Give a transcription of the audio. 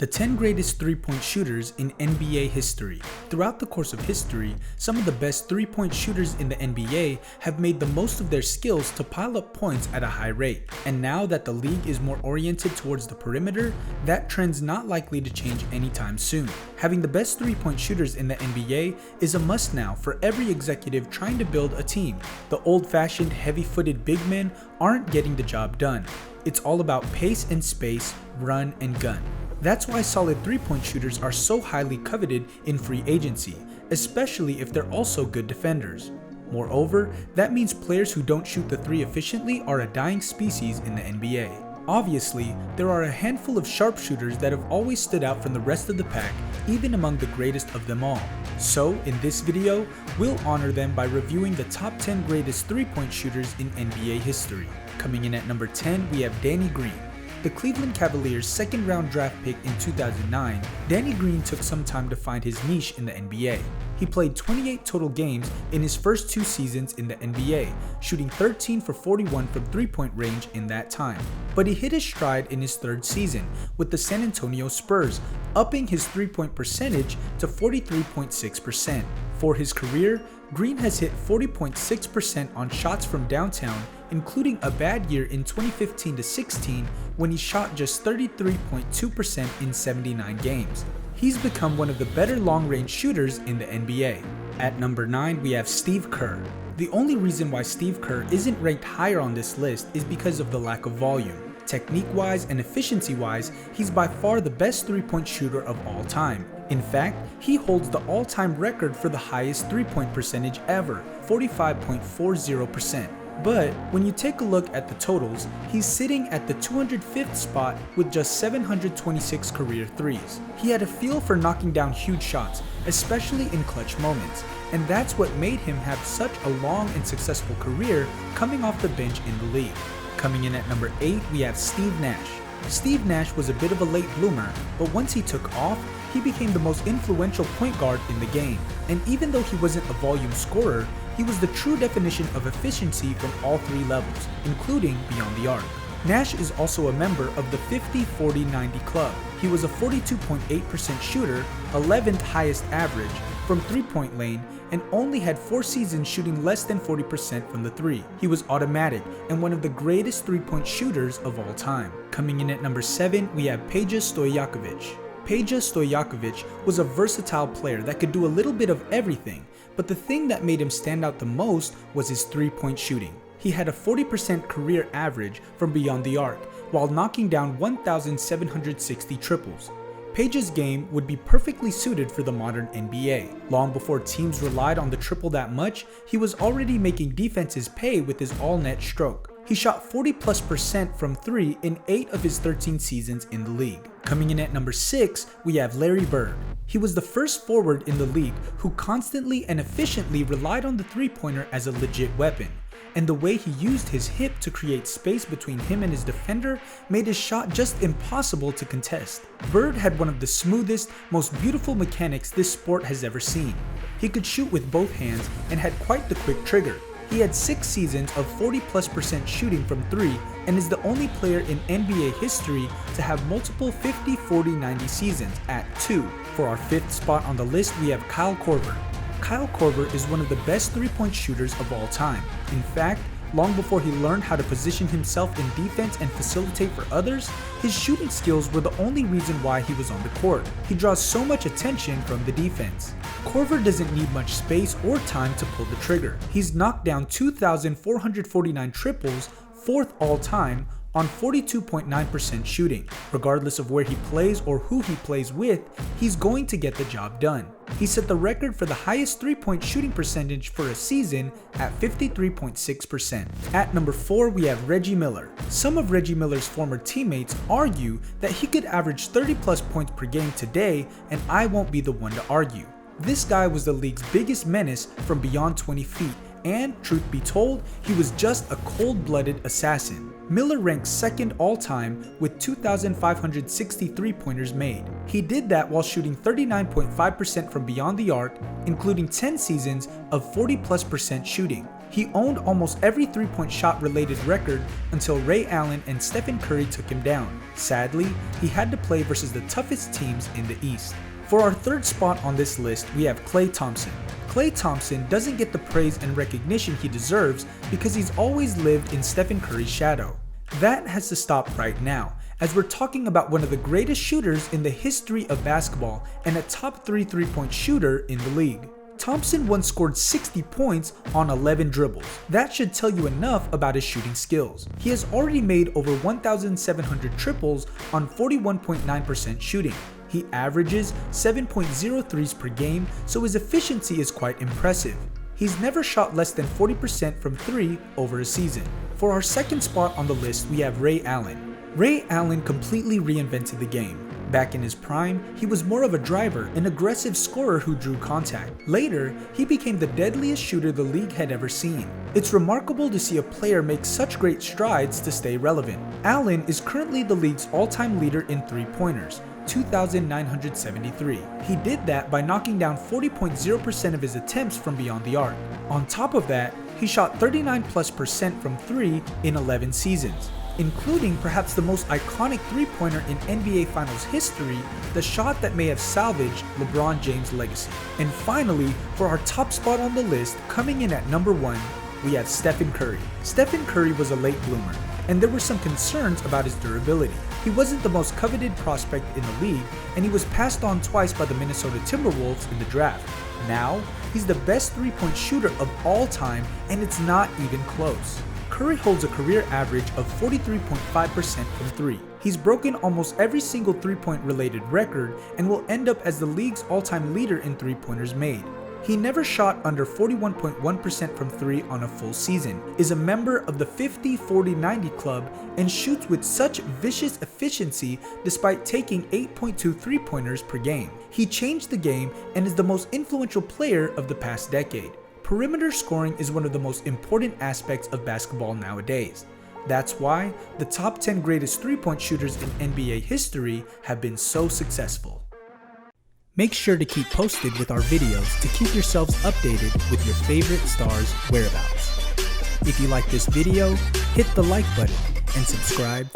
The 10 greatest three-point shooters in NBA history. Throughout the course of history, some of the best three-point shooters in the NBA have made the most of their skills to pile up points at a high rate. And now that the league is more oriented towards the perimeter, that trend's not likely to change anytime soon. Having the best three-point shooters in the NBA is a must now for every executive trying to build a team. The old-fashioned, heavy-footed big men aren't getting the job done. It's all about pace and space, run and gun. That's why solid three-point shooters are so highly coveted in free agency, especially if they're also good defenders. Moreover, that means players who don't shoot the three efficiently are a dying species in the NBA. Obviously, there are a handful of sharpshooters that have always stood out from the rest of the pack, even among the greatest of them all. So, in this video, we'll honor them by reviewing the top 10 greatest three-point shooters in NBA history. Coming in at number 10, we have Danny Green. The Cleveland Cavaliers' second-round draft pick in 2009, Danny Green took some time to find his niche in the NBA. He played 28 total games in his first 2 seasons in the NBA, shooting 13 for 41 from three-point range in that time. But he hit his stride in his 3rd season with the San Antonio Spurs, upping his three-point percentage to 43.6%. For his career, Green has hit 40.6% on shots from downtown, including a bad year in 2015-16 when he shot just 33.2% in 79 games. He's become one of the better long-range shooters in the NBA. At number 9, we have Steve Kerr. The only reason why Steve Kerr isn't ranked higher on this list is because of the lack of volume. Technique-wise and efficiency-wise, he's by far the best three-point shooter of all time. In fact, he holds the all-time record for the highest three-point percentage ever, 45.40%. But when you take a look at the totals, he's sitting at the 205th spot with just 726 career threes. He had a feel for knocking down huge shots, especially in clutch moments, and that's what made him have such a long and successful career coming off the bench in the league. Coming in at number 8, we have Steve Nash. Steve Nash was a bit of a late bloomer, but once he took off, he became the most influential point guard in the game. And even though he wasn't a volume scorer, he was the true definition of efficiency from all 3 levels, including beyond the arc. Nash is also a member of the 50-40-90 club. He was a 42.8% shooter, 11th highest average from three-point lane, and only had 4 seasons shooting less than 40% from the 3. He was automatic and one of the greatest three-point shooters of all time. Coming in at number 7, we have Peja Stojakovic. Peja Stojakovic was a versatile player that could do a little bit of everything, but the thing that made him stand out the most was his three-point shooting. He had a 40% career average from beyond the arc, while knocking down 1,760 triples. Peja's game would be perfectly suited for the modern NBA. Long before teams relied on the triple that much, he was already making defenses pay with his all-net stroke. He shot 40+% from 3 in 8 of his 13 seasons in the league. Coming in at number 6, we have Larry Bird. He was the first forward in the league who constantly and efficiently relied on the three-pointer as a legit weapon. And the way he used his hip to create space between him and his defender made his shot just impossible to contest. Bird had one of the smoothest, most beautiful mechanics this sport has ever seen. He could shoot with both hands and had quite the quick trigger. He had 6 seasons of 40+% shooting from 3 and is the only player in NBA history to have multiple 50-40-90 seasons at 2. For our 5th spot on the list, we have Kyle Korver. Kyle Korver is one of the best three-point shooters of all time. In fact, long before he learned how to position himself in defense and facilitate for others, his shooting skills were the only reason why he was on the court. He draws so much attention from the defense. Korver doesn't need much space or time to pull the trigger. He's knocked down 2,449 triples, 4th all-time, on 42.9% shooting. Regardless of where he plays or who he plays with, he's going to get the job done. He set the record for the highest three-point shooting percentage for a season at 53.6%. At number 4, we have Reggie Miller. Some of Reggie Miller's former teammates argue that he could average 30+ points per game today, and I won't be the one to argue. This guy was the league's biggest menace from beyond 20 feet, and truth be told, he was just a cold-blooded assassin. Miller ranks 2nd all-time with 2,563 pointers made. He did that while shooting 39.5% from beyond the arc, including 10 seasons of 40+% shooting. He owned almost every three-point shot related record until Ray Allen and Stephen Curry took him down. Sadly, he had to play versus the toughest teams in the East. For our third spot on this list, we have Klay Thompson. Klay Thompson doesn't get the praise and recognition he deserves because he's always lived in Stephen Curry's shadow. That has to stop right now, as we're talking about one of the greatest shooters in the history of basketball and a top 3 three-point shooter in the league. Thompson once scored 60 points on 11 dribbles. That should tell you enough about his shooting skills. He has already made over 1,700 triples on 41.9% shooting. He averages 7.0 threes per game, so his efficiency is quite impressive. He's never shot less than 40% from 3 over a season. For our second spot on the list, we have Ray Allen. Ray Allen completely reinvented the game. Back in his prime, he was more of a driver, an aggressive scorer who drew contact. Later, he became the deadliest shooter the league had ever seen. It's remarkable to see a player make such great strides to stay relevant. Allen is currently the league's all-time leader in three-pointers, 2,973. He did that by knocking down 40.0% of his attempts from beyond the arc. On top of that, he shot 39+% from 3 in 11 seasons, including perhaps the most iconic three-pointer in NBA Finals history, the shot that may have salvaged LeBron James' legacy. And finally, for our top spot on the list, coming in at number 1, we have Stephen Curry. Stephen Curry was a late bloomer, and there were some concerns about his durability. He wasn't the most coveted prospect in the league, and he was passed on twice by the Minnesota Timberwolves in the draft. Now, he's the best three-point shooter of all time, and it's not even close. Curry holds a career average of 43.5% from 3. He's broken almost every single three-point related record and will end up as the league's all-time leader in three-pointers made. He never shot under 41.1% from 3 on a full season, is a member of the 50-40-90 club, and shoots with such vicious efficiency despite taking 8.2 three-pointers per game. He changed the game and is the most influential player of the past decade. Perimeter scoring is one of the most important aspects of basketball nowadays. That's why the top 10 greatest three-point shooters in NBA history have been so successful. Make sure to keep posted with our videos to keep yourselves updated with your favorite stars' whereabouts. If you like this video, hit the like button and subscribe